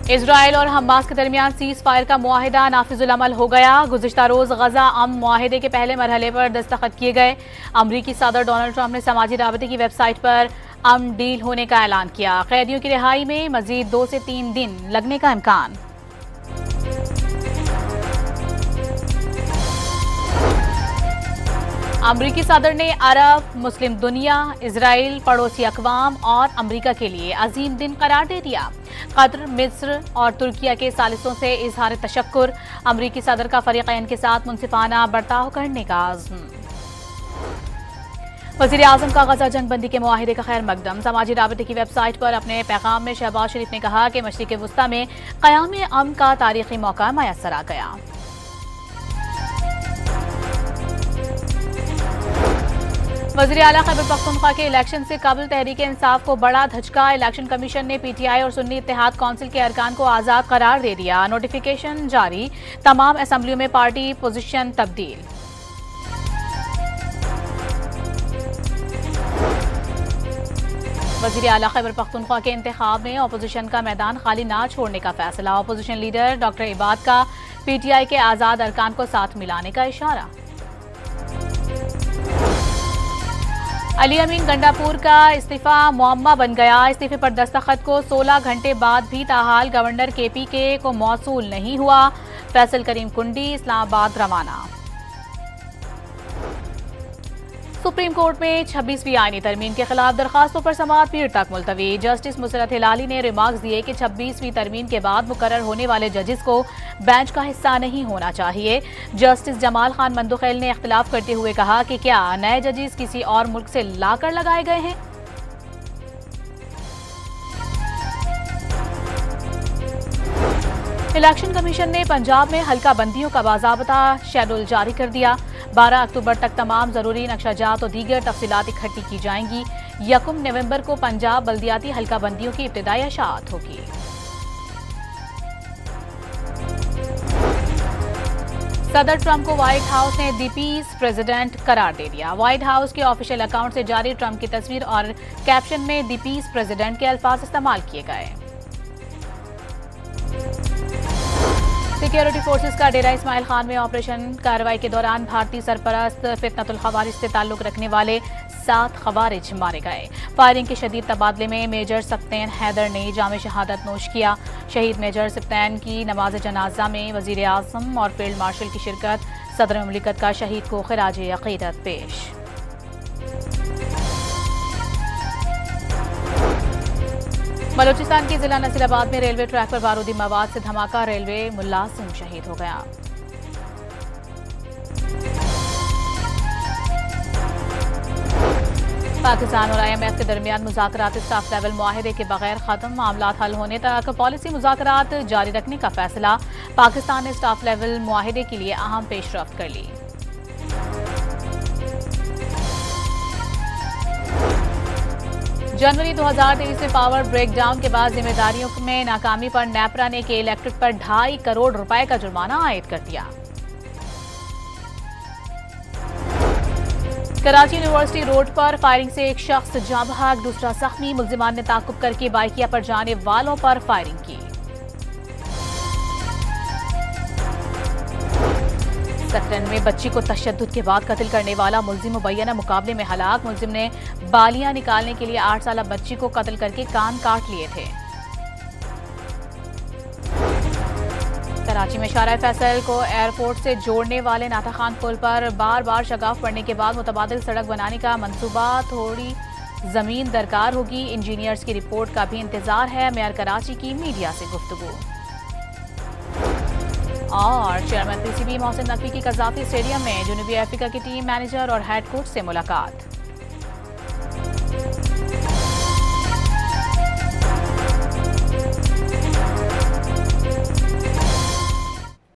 Israel और Hamas के दरमियान सीज फायर का मुआहिदा नाफिजुल अमल हो गया। गुज़िश्ता रोज गजा अमन मुआहिदे के पहले मरहले पर दस्तखत किए गए। अमरीकी सदर डोनाल्ड ट्रंप ने समाजी राबते की वेबसाइट पर अमन डील होने का ऐलान किया। कैदियों की रिहाई में मजीद 2 से 3 दिन लगने का इम्कान। अमरीकी सदर ने अरब, मुस्लिम दुनिया, इजराइल, पड़ोसी अक़वाम और अमरीका के लिए अजीम दिन करार दे दिया। कतर, मिस्र और तुर्किया के सालिसों से इजहार तशक्कुर। अमरीकी सदर का फरीक़ैन के साथ मुनसिफाना बर्ताव करने का आज़्म। वज़ीर आज़म का गजा जंगबंदी के मुआहिदे का खैर मकदम। समाजी राबते की वेबसाइट पर अपने पैगाम में शहबाज शरीफ ने कहा कि मशरिक़ वुस्ता में क़याम अमन का तारीख़ी मौका मैसर आ गया। वज़ीर आला खैबर पख्तूनख्वा के इलेक्शन से कबल तहरीक इंसाफ को बड़ा धचका। इलेक्शन कमीशन ने पीटीआई और सुन्नी इत्तेहाद काउंसिल के अरकान को आज़ाद करार दे दिया। नोटिफिकेशन जारी। तमाम असम्बलियों में पार्टी पोजीशन तब्दील। वज़ीर आला खैबर पख्तूनख्वा के इंतखाब में अपोजिशन का मैदान खाली ना छोड़ने का फैसला। अपोजिशन लीडर डॉक्टर इबाद का पीटीआई के आज़ाद अरकान को साथ मिलाने का इशारा। अली अमीन गंडापुर का इस्तीफा मुअम्मा बन गया। इस्तीफे पर दस्तखत को 16 घंटे बाद भी ताहाल गवर्नर केपीके को मौसूल नहीं हुआ। फैसल करीम कुंडी इस्लामाबाद रवाना। सुप्रीम कोर्ट में 26वीं आईनी तरमीम के खिलाफ दरखास्तों पर समाअत पीर तक मुलतवी। जस्टिस मुसरत हिलाली ने रिमार्क्स दिए कि 26वीं तरमीम के बाद मुकर्रर होने वाले जजेस को बेंच का हिस्सा नहीं होना चाहिए। जस्टिस जमाल खान मंदुखैल ने इख्तिलाफ करते हुए कहा कि क्या नए जजेस किसी और मुल्क से लाकर लगाए गए हैं। इलेक्शन कमीशन ने पंजाब में हल्का बंदियों का बाज़ाबता शेड्यूल जारी कर दिया। 12 अक्टूबर तक तमाम जरूरी नक्शाजात और दीगर तफसीलात इकट्ठी की जाएंगी। 1 नवंबर को पंजाब बल्दियाती हल्का बंदियों की इब्तिदाई इशाअत होगी। सदर ट्रंप को व्हाइट हाउस ने दी पीस प्रेसिडेंट करार दे दिया। व्हाइट हाउस के ऑफिशियल अकाउंट से जारी ट्रंप की तस्वीर और कैप्शन में दी पीस प्रेसिडेंट के अल्फाज इस्तेमाल किए गए। सिक्योरिटी फोर्सेस का डेरा इस्माइल खान में ऑपरेशन कार्रवाई के दौरान भारतीय सरपरस्त फितनतुल खवारिज से ताल्लुक रखने वाले 7 खवारिज मारे गए। फायरिंग के शदीद तबादले में मेजर सप्तैन हैदर ने जामे शहादत नोश किया। शहीद मेजर सप्तैन की नमाज जनाजा में वजीर आज़म और फील्ड मार्शल की शिरकत। सदर मुमलिकत का शहीद को खिराज अकीदत पेश। बलूचिस्तान के जिला नसीराबाद में रेलवे ट्रैक पर बारूदी मवाद से धमाका। रेलवे मुलाजिम शहीद हो गया। पाकिस्तान और IMF के दरमियान मुज़ाकरात स्टाफ लेवल मुआहिदे के बगैर खत्म। मामलात हल होने तक पॉलिसी मुज़ाकरात जारी रखने का फैसला। पाकिस्तान ने स्टाफ लेवल मुआहिदे के लिए अहम पेशरफ्त कर ली। जनवरी 2023 में पावर ब्रेकडाउन के बाद जिम्मेदारियों में नाकामी पर नेपरा ने के इलेक्ट्रिक पर 2.5 करोड़ रुपए का जुर्माना आयद कर दिया। कराची यूनिवर्सिटी रोड पर फायरिंग से एक शख्स जाँ बहक, दूसरा जख्मी। मुल्जिमान ने ताकुब करके बाइकिया पर जाने वालों पर फायरिंग की। सकरन में बच्ची को तशद्दुद के बाद कत्ल करने वाला मुल्जिम मुबैना मुकाबले में हलाक। मुल्जिम ने बालियां निकालने के लिए 8 साल बच्ची को कत्ल करके कान काट लिए थे। कराची में शारा फैसल को एयरपोर्ट से जोड़ने वाले नाता खान पुल पर बार बार शगाफ पड़ने के बाद मुतबादिल सड़क बनाने का मंसूबा। थोड़ी जमीन दरकार होगी। इंजीनियर्स की रिपोर्ट का भी इंतजार है। मेयर कराची की मीडिया से गुफ्तगू। और चेयरमैन PCB मोहसिन नकवी की कज़ाफी स्टेडियम में जनूबी अफ्रीका की टीम मैनेजर और हेड कोच से मुलाकात।